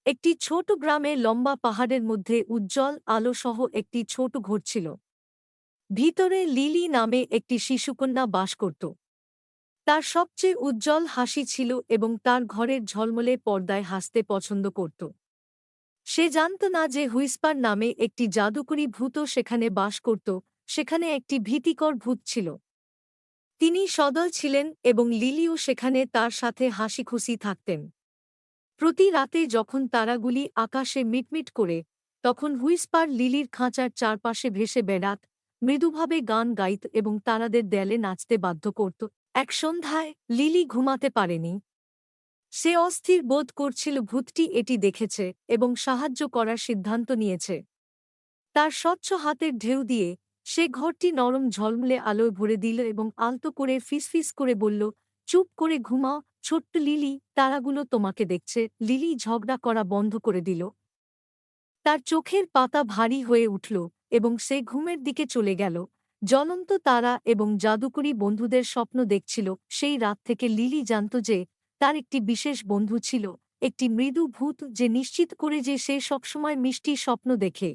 একটি ছোট গ্রামে লম্বা পাহাড়ের মধ্যে উজ্জ্বল আলো সহ একটি ছোট ঘর ছিল। ভিতরে লিলি নামে একটি শিশুকন্যা বাস করত। তার সবচেয়ে উজ্জ্বল হাসি ছিল এবং তার ঘরের ঝলমলে পর্দায় হাসতে পছন্দ করত। সে জানত না যে হুইস্পার নামে একটি জাদুকরী ভূতও সেখানে বাস করত। সেখানে একটি ভীতিকর ভূত ছিল। তিনি সদল ছিলেন এবং লিলিও সেখানে তার সাথে হাসিখুশি থাকতেন। প্রতি রাতে যখন তারাগুলি আকাশে মিটমিট করে, তখন হুইস্পার লিলির খাঁচার চারপাশে ভেসে বেড়াত, মৃদুভাবে গান গাইত এবং তারাদের দেয়ালে নাচতে বাধ্য করত। এক সন্ধ্যায় লিলি ঘুমাতে পারেনি। সে অস্থির বোধ করছিল ভূতটি এটি দেখেছে এবং সাহায্য করার সিদ্ধান্ত নিয়েছে। তার স্বচ্ছ হাতের ঢেউ দিয়ে সে ঘরটি নরম ঝলমলে আলোয় ভরে দিল এবং আলতো করে ফিসফিস করে বলল, চুপ করে ঘুমাও ছোট্ট লিলি, তারাগুলো তোমাকে দেখছে। লিলি ঝগড়া করা বন্ধ করে দিল। তার চোখের পাতা ভারী হয়ে উঠল এবং সে ঘুমের দিকে চলে গেল। জ্বলন্ত তারা এবং জাদুকরী বন্ধুদের স্বপ্ন দেখছিল। সেই রাত থেকে লিলি জানত যে তার একটি বিশেষ বন্ধু ছিল, একটি মৃদু ভূত যে নিশ্চিত করে যে সে সবসময় মিষ্টি স্বপ্ন দেখে।